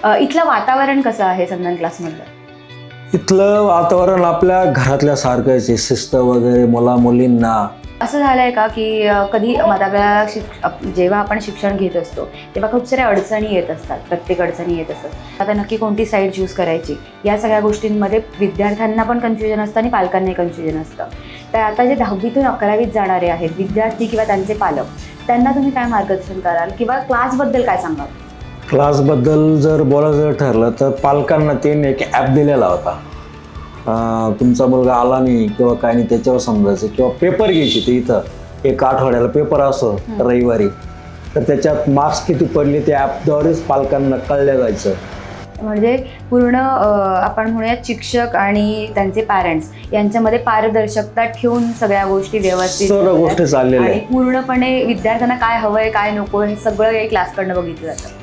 इथलं वातावरण कसं आहे संगणक क्लासमधलं? इथलं वातावरण आपल्या घरातल्या सारखंच आहे, शिस्त वगैरे, मुला-मुलींना. असं झालंय का की कधी आपल्या जेव्हा आपण शिक्षण घेत असतो तेव्हा खूप साऱ्या अडचणी येत असतात, प्रत्येक अडचणी येत असतात. आता नक्की कोणती साईड चूज करायची या सगळ्या गोष्टींमध्ये विद्यार्थ्यांना पण कन्फ्युजन असतं आणि पालकांनाही कन्फ्युजन असतं. तर आता जे 10वीतून 11वीत जाणारे आहेत विद्यार्थी किंवा त्यांचे पालक, त्यांना तुम्ही काय मार्गदर्शन कराल किंवा क्लासबद्दल काय सांगाल? क्लासबद्दल जर बोलायचं ठरलं तर पालकांना त्यांनी एक ॲप दिलेला होता. तुमचा मुलगा आला नाही किंवा काय नाही त्याच्यावर समजायचं, किंवा पेपर घ्यायचे ते इथं एक आठवड्याला पेपर असो रविवारी, तर त्याच्यात मार्क्स किती पडले ते ॲपद्वारेच पालकांना कळलं जायचं. म्हणजे पूर्ण आपण म्हणूयात शिक्षक आणि त्यांचे पॅरेंट्स यांच्यामध्ये पारदर्शकता ठेवून सगळ्या गोष्टी व्यवस्थित सर्व गोष्टी चाललेल्या आणि आहेत. पूर्णपणे विद्यार्थ्यांना काय हवंय काय नको हे सगळं एक क्लासकडनं बघितलं जातं.